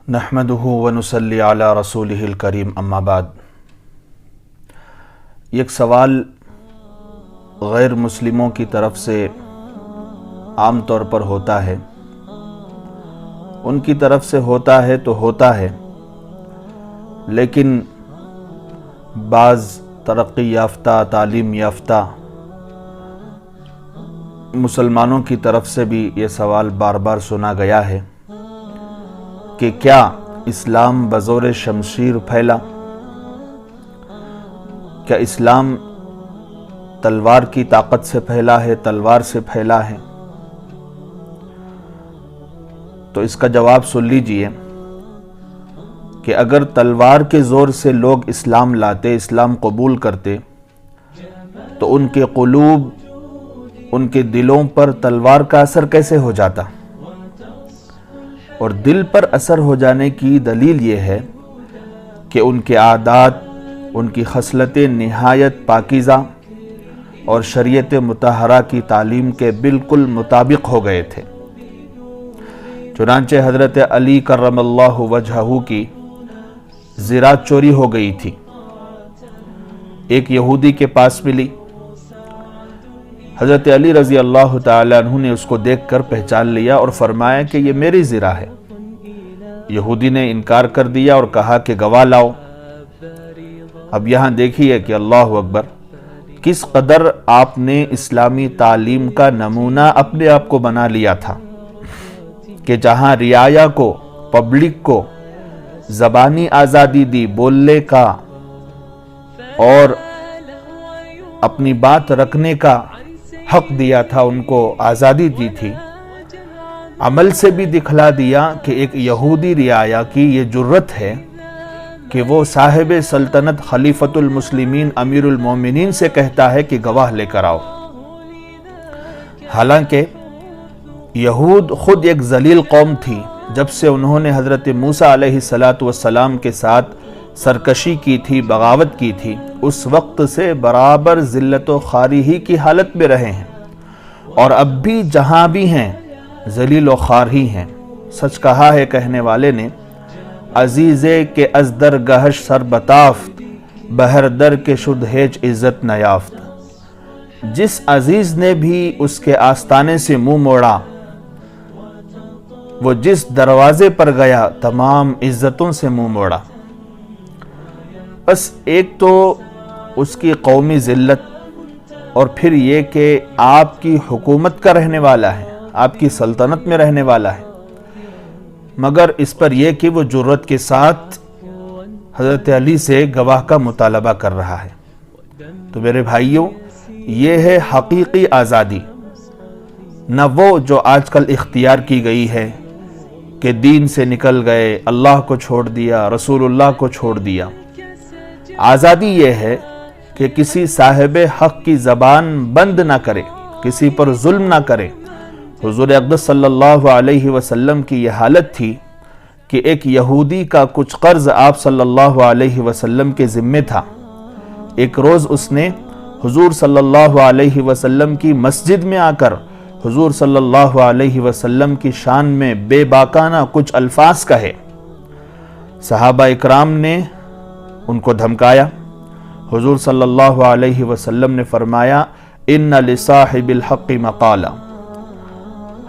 نحمدہ ونصلی علی رسولہ الکریم اما بعد۔ ایک سوال غیر مسلموں کی طرف سے عام طور پر ہوتا ہے، ان کی طرف سے ہوتا ہے تو ہوتا ہے، لیکن بعض ترقی یافتہ تعلیم یافتہ مسلمانوں کی طرف سے بھی یہ سوال بار بار سنا گیا ہے کہ کیا اسلام بزور شمشیر پھیلا؟ کیا اسلام تلوار کی طاقت سے پھیلا ہے، تلوار سے پھیلا ہے؟ تو اس کا جواب سن لیجئے کہ اگر تلوار کے زور سے لوگ اسلام لاتے، اسلام قبول کرتے، تو ان کے قلوب، ان کے دلوں پر تلوار کا اثر کیسے ہو جاتا؟ اور دل پر اثر ہو جانے کی دلیل یہ ہے کہ ان کے عادات، ان کی خصلتیں نہایت پاکیزہ اور شریعت مطہرہ کی تعلیم کے بالکل مطابق ہو گئے تھے۔ چنانچہ حضرت علی کرم اللہ وجہہ کی زراعت چوری ہو گئی تھی، ایک یہودی کے پاس ملی۔ حضرت علی رضی اللہ تعالیٰ عنہ نے اس کو دیکھ کر پہچان لیا اور فرمایا کہ یہ میری زرع ہے۔ یہودی نے انکار کر دیا اور کہا کہ گواہ لاؤ۔ اب یہاں دیکھیے کہ اللہ اکبر، کس قدر آپ نے اسلامی تعلیم کا نمونہ اپنے آپ کو بنا لیا تھا کہ جہاں رعایا کو، پبلک کو زبانی آزادی دی، بولنے کا اور اپنی بات رکھنے کا حق دیا تھا، ان کو آزادی دی تھی، عمل سے بھی دکھلا دیا کہ ایک یہودی رعایا کی یہ جرت ہے کہ وہ صاحب سلطنت خلیفۃ المسلمین امیر المومنین سے کہتا ہے کہ گواہ لے کر آؤ۔ حالانکہ یہود خود ایک ذلیل قوم تھی، جب سے انہوں نے حضرت موسیٰ علیہ السلام کے ساتھ سرکشی کی تھی، بغاوت کی تھی، اس وقت سے برابر ذلت و خواری ہی کی حالت میں رہے ہیں، اور اب بھی جہاں بھی ہیں ذلیل و خوار ہی ہیں۔ سچ کہا ہے کہنے والے نے، عزیزے کے از در گہش سر بتافت، بہر در کے شد ہیچ عزت نیافت۔ جس عزیز نے بھی اس کے آستانے سے منہ موڑا، وہ جس دروازے پر گیا تمام عزتوں سے منہ موڑا۔ بس ایک تو اس کی قومی ذلت، اور پھر یہ کہ آپ کی حکومت کا رہنے والا ہے، آپ کی سلطنت میں رہنے والا ہے، مگر اس پر یہ کہ وہ جرت کے ساتھ حضرت علی سے گواہ کا مطالبہ کر رہا ہے۔ تو میرے بھائیوں، یہ ہے حقیقی آزادی، نہ وہ جو آج کل اختیار کی گئی ہے کہ دین سے نکل گئے، اللہ کو چھوڑ دیا، رسول اللہ کو چھوڑ دیا۔ آزادی یہ ہے کہ کسی صاحب حق کی زبان بند نہ کرے، کسی پر ظلم نہ کرے۔ حضور اقدس صلی اللہ علیہ وسلم کی یہ حالت تھی کہ ایک یہودی کا کچھ قرض آپ صلی اللہ علیہ وسلم کے ذمے تھا۔ ایک روز اس نے حضور صلی اللہ علیہ وسلم کی مسجد میں آ کر حضور صلی اللہ علیہ وسلم کی شان میں بے باکانہ کچھ الفاظ کہے۔ صحابہ اکرام نے ان کو دھمکایا۔ حضور صلی اللہ علیہ وسلم نے فرمایا، ان لصاحب الحق مقالہ،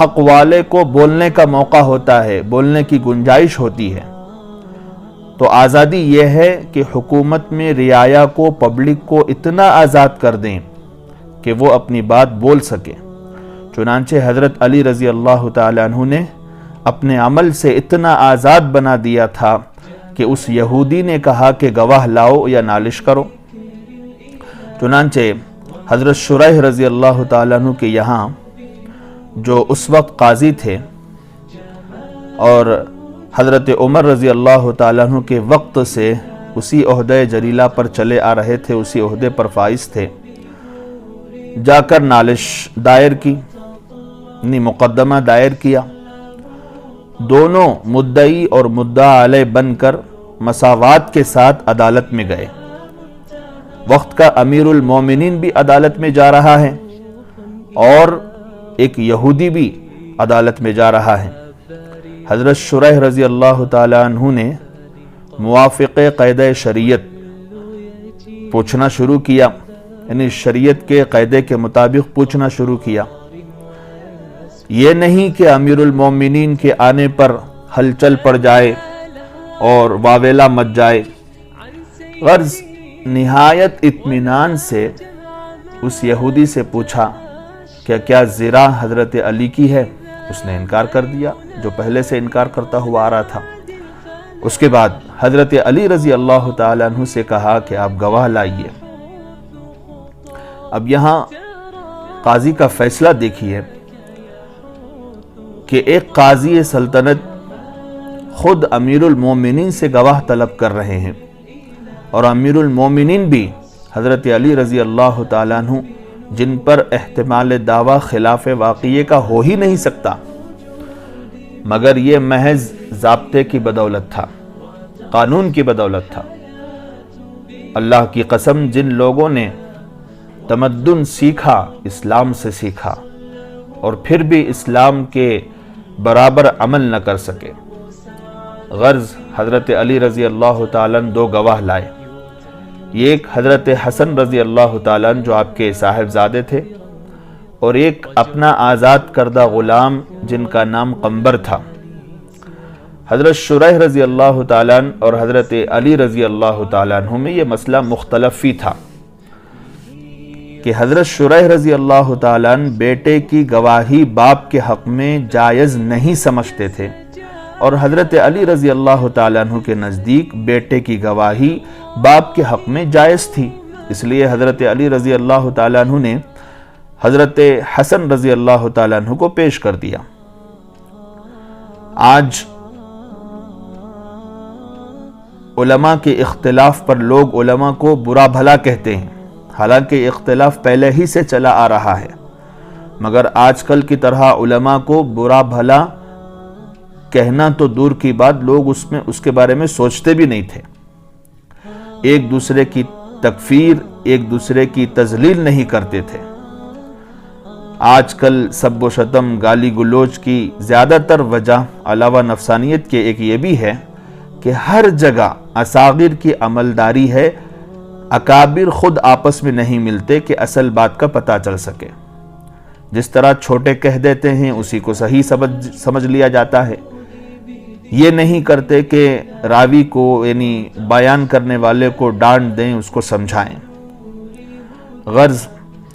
حق والے کو بولنے کا موقع ہوتا ہے، بولنے کی گنجائش ہوتی ہے۔ تو آزادی یہ ہے کہ حکومت میں رعایا کو، پبلک کو اتنا آزاد کر دیں کہ وہ اپنی بات بول سکے۔ چنانچہ حضرت علی رضی اللہ تعالیٰ عنہ نے اپنے عمل سے اتنا آزاد بنا دیا تھا کہ اس یہودی نے کہا کہ گواہ لاؤ یا نالش کرو۔ چنانچہ حضرت شریح رضی اللہ تعالیٰ عنہ کے یہاں جو اس وقت قاضی تھے اور حضرت عمر رضی اللہ تعالیٰ عنہ کے وقت سے اسی عہدہ جلیلہ پر چلے آ رہے تھے، اسی عہدے پر فائز تھے، جا کر نالش دائر کی، مقدمہ دائر کیا۔ دونوں مدعی اور مدعا علیہ بن کر مساوات کے ساتھ عدالت میں گئے۔ وقت کا امیر المومنین بھی عدالت میں جا رہا ہے اور ایک یہودی بھی عدالت میں جا رہا ہے۔ حضرت شریح رضی اللہ تعالیٰ عنہ نے موافق قید شریعت پوچھنا شروع کیا، یعنی شریعت کے قاعدے کے مطابق پوچھنا شروع کیا۔ یہ نہیں کہ امیر المومنین کے آنے پر ہلچل پڑ جائے اور واویلا مچ جائے۔ غرض نہایت اطمینان سے اس یہودی سے پوچھا کہ کیا زرا حضرت علی کی ہے؟ اس نے انکار کر دیا، جو پہلے سے انکار کرتا ہوا آ رہا تھا۔ اس کے بعد حضرت علی رضی اللہ تعالیٰ عنہ سے کہا کہ آپ گواہ لائیے۔ اب یہاں قاضی کا فیصلہ دیکھیے کہ ایک قاضی سلطنت خود امیر المومنین سے گواہ طلب کر رہے ہیں، اور امیر المومنین بھی حضرت علی رضی اللہ تعالیٰ عنہ جن پر احتمال دعویٰ خلاف واقعے کا ہو ہی نہیں سکتا، مگر یہ محض ضابطے کی بدولت تھا، قانون کی بدولت تھا۔ اللہ کی قسم، جن لوگوں نے تمدن سیکھا، اسلام سے سیکھا، اور پھر بھی اسلام کے برابر عمل نہ کر سکے۔ غرض حضرت علی رضی اللہ تعالیٰ عنہ دو گواہ لائے، ایک حضرت حسن رضی اللہ تعالیٰ عنہ جو آپ کے صاحبزادے تھے، اور ایک اپنا آزاد کردہ غلام جن کا نام قنبر تھا۔ حضرت شریح رضی اللہ تعالیٰ عنہ اور حضرت علی رضی اللہ تعالیٰ عنہ میں یہ مسئلہ مختلف ہی تھا کہ حضرت شریح رضی اللہ تعالیٰ عنہ بیٹے کی گواہی باپ کے حق میں جائز نہیں سمجھتے تھے، اور حضرت علی رضی اللہ تعالیٰ عنہ کے نزدیک بیٹے کی گواہی باپ کے حق میں جائز تھی۔ اس لیے حضرت علی رضی اللہ تعالیٰ عنہ نے حضرت حسن رضی اللہ تعالیٰ عنہ کو پیش کر دیا۔ آج علماء کے اختلاف پر لوگ علماء کو برا بھلا کہتے ہیں، حالانکہ اختلاف پہلے ہی سے چلا آ رہا ہے، مگر آج کل کی طرح علماء کو برا بھلا کہنا تو دور کی بات، لوگ اس کے بارے میں سوچتے بھی نہیں تھے۔ ایک دوسرے کی تکفیر، ایک دوسرے کی تذلیل نہیں کرتے تھے۔ آج کل سب و شتم، گالی گلوچ کی زیادہ تر وجہ علاوہ نفسانیت کے ایک یہ بھی ہے کہ ہر جگہ اصاغر کی عملداری ہے، اکابر خود آپس میں نہیں ملتے کہ اصل بات کا پتہ چل سکے۔ جس طرح چھوٹے کہہ دیتے ہیں اسی کو صحیح سمجھ لیا جاتا ہے، یہ نہیں کرتے کہ راوی کو یعنی بیان کرنے والے کو ڈانٹ دیں، اس کو سمجھائیں۔ غرض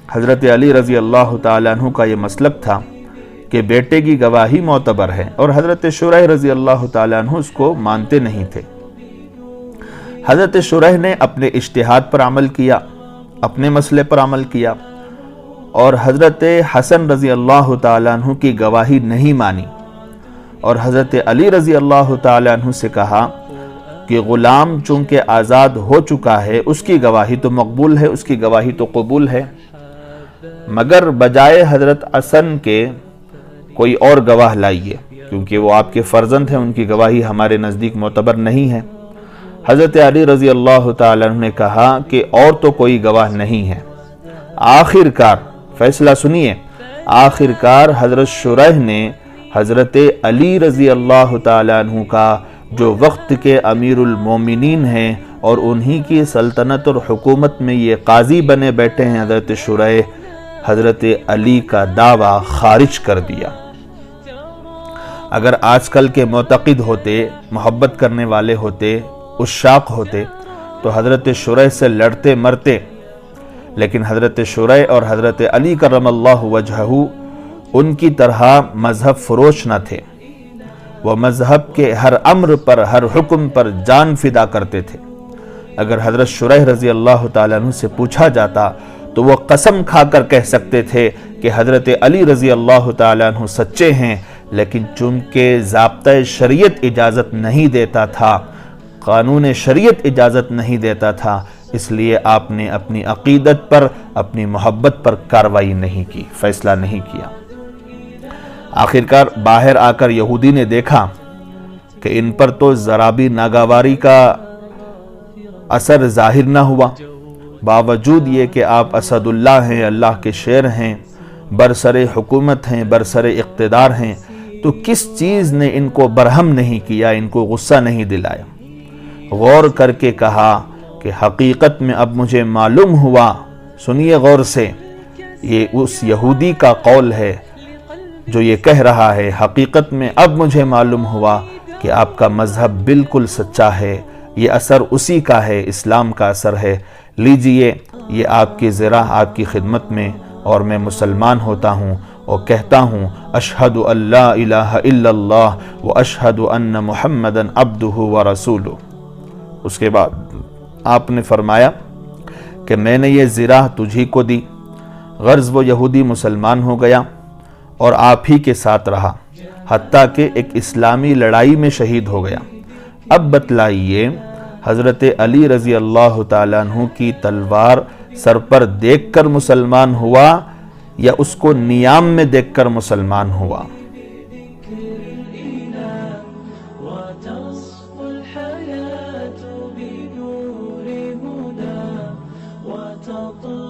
حضرت علی رضی اللہ تعالیٰ عنہ کا یہ مسلک تھا کہ بیٹے کی گواہی معتبر ہے، اور حضرت شریح رضی اللہ تعالیٰ عنہ اس کو مانتے نہیں تھے۔ حضرت شریح نے اپنے اجتہاد پر عمل کیا، اپنے مسئلے پر عمل کیا، اور حضرت حسن رضی اللہ تعالیٰ عنہ کی گواہی نہیں مانی، اور حضرت علی رضی اللہ تعالیٰ عنہ سے کہا کہ غلام چونکہ آزاد ہو چکا ہے، اس کی گواہی تو مقبول ہے، اس کی گواہی تو قبول ہے، مگر بجائے حضرت حسن کے کوئی اور گواہ لائیے، کیونکہ وہ آپ کے فرزند ہیں، ان کی گواہی ہمارے نزدیک معتبر نہیں ہے۔ حضرت علی رضی اللہ تعالیٰ عنہ نے کہا کہ اور تو کوئی گواہ نہیں ہے۔ آخر کار فیصلہ سنیے، آخر کار حضرت شریح نے حضرت علی رضی اللہ تعالیٰ عنہ کا جو وقت کے امیر المومنین ہیں اور انہی کی سلطنت اور حکومت میں یہ قاضی بنے بیٹھے ہیں حضرت شریح، حضرت علی کا دعویٰ خارج کر دیا۔ اگر آج کل کے معتقد ہوتے، محبت کرنے والے ہوتے، عشاق ہوتے، تو حضرت شریح سے لڑتے مرتے، لیکن حضرت شریح اور حضرت علی کرم اللہ وجہہ ان کی طرح مذہب فروش نہ تھے، وہ مذہب کے ہر امر پر، ہر حکم پر جان فدا کرتے تھے۔ اگر حضرت شریح رضی اللہ تعالیٰ عنہ سے پوچھا جاتا تو وہ قسم کھا کر کہہ سکتے تھے کہ حضرت علی رضی اللہ تعالیٰ عنہ سچے ہیں، لیکن چونکہ ضابطۂ شریعت اجازت نہیں دیتا تھا، قانون شریعت اجازت نہیں دیتا تھا، اس لیے آپ نے اپنی عقیدت پر، اپنی محبت پر کارروائی نہیں کی، فیصلہ نہیں کیا۔ آخرکار باہر آ کر یہودی نے دیکھا کہ ان پر تو ذرا بھی ناگواری کا اثر ظاہر نہ ہوا، باوجود یہ کہ آپ اسد اللہ ہیں، اللہ کے شیر ہیں، برسر حکومت ہیں، برسر اقتدار ہیں، تو کس چیز نے ان کو برہم نہیں کیا، ان کو غصہ نہیں دلایا؟ غور کر کے کہا کہ حقیقت میں اب مجھے معلوم ہوا، سنیے غور سے، یہ اس یہودی کا قول ہے جو یہ کہہ رہا ہے، حقیقت میں اب مجھے معلوم ہوا کہ آپ کا مذہب بالکل سچا ہے، یہ اثر اسی کا ہے، اسلام کا اثر ہے، لیجئے یہ آپ کی زرہ آپ کی خدمت میں، اور میں مسلمان ہوتا ہوں اور کہتا ہوں اشہد ان لا الہ الا اللہ و اشہد ان محمدًا عبدہ و رسولہ۔ اس کے بعد آپ نے فرمایا کہ میں نے یہ زرہ تجھی کو دی۔ غرض وہ یہودی مسلمان ہو گیا اور آپ ہی کے ساتھ رہا، حتیٰ کہ ایک اسلامی لڑائی میں شہید ہو گیا۔ اب بتلائیے، حضرت علی رضی اللہ تعالیٰ عنہ کی تلوار سر پر دیکھ کر مسلمان ہوا یا اس کو نیام میں دیکھ کر مسلمان ہوا؟ وتصفو الحياة بنور هدى وتطلع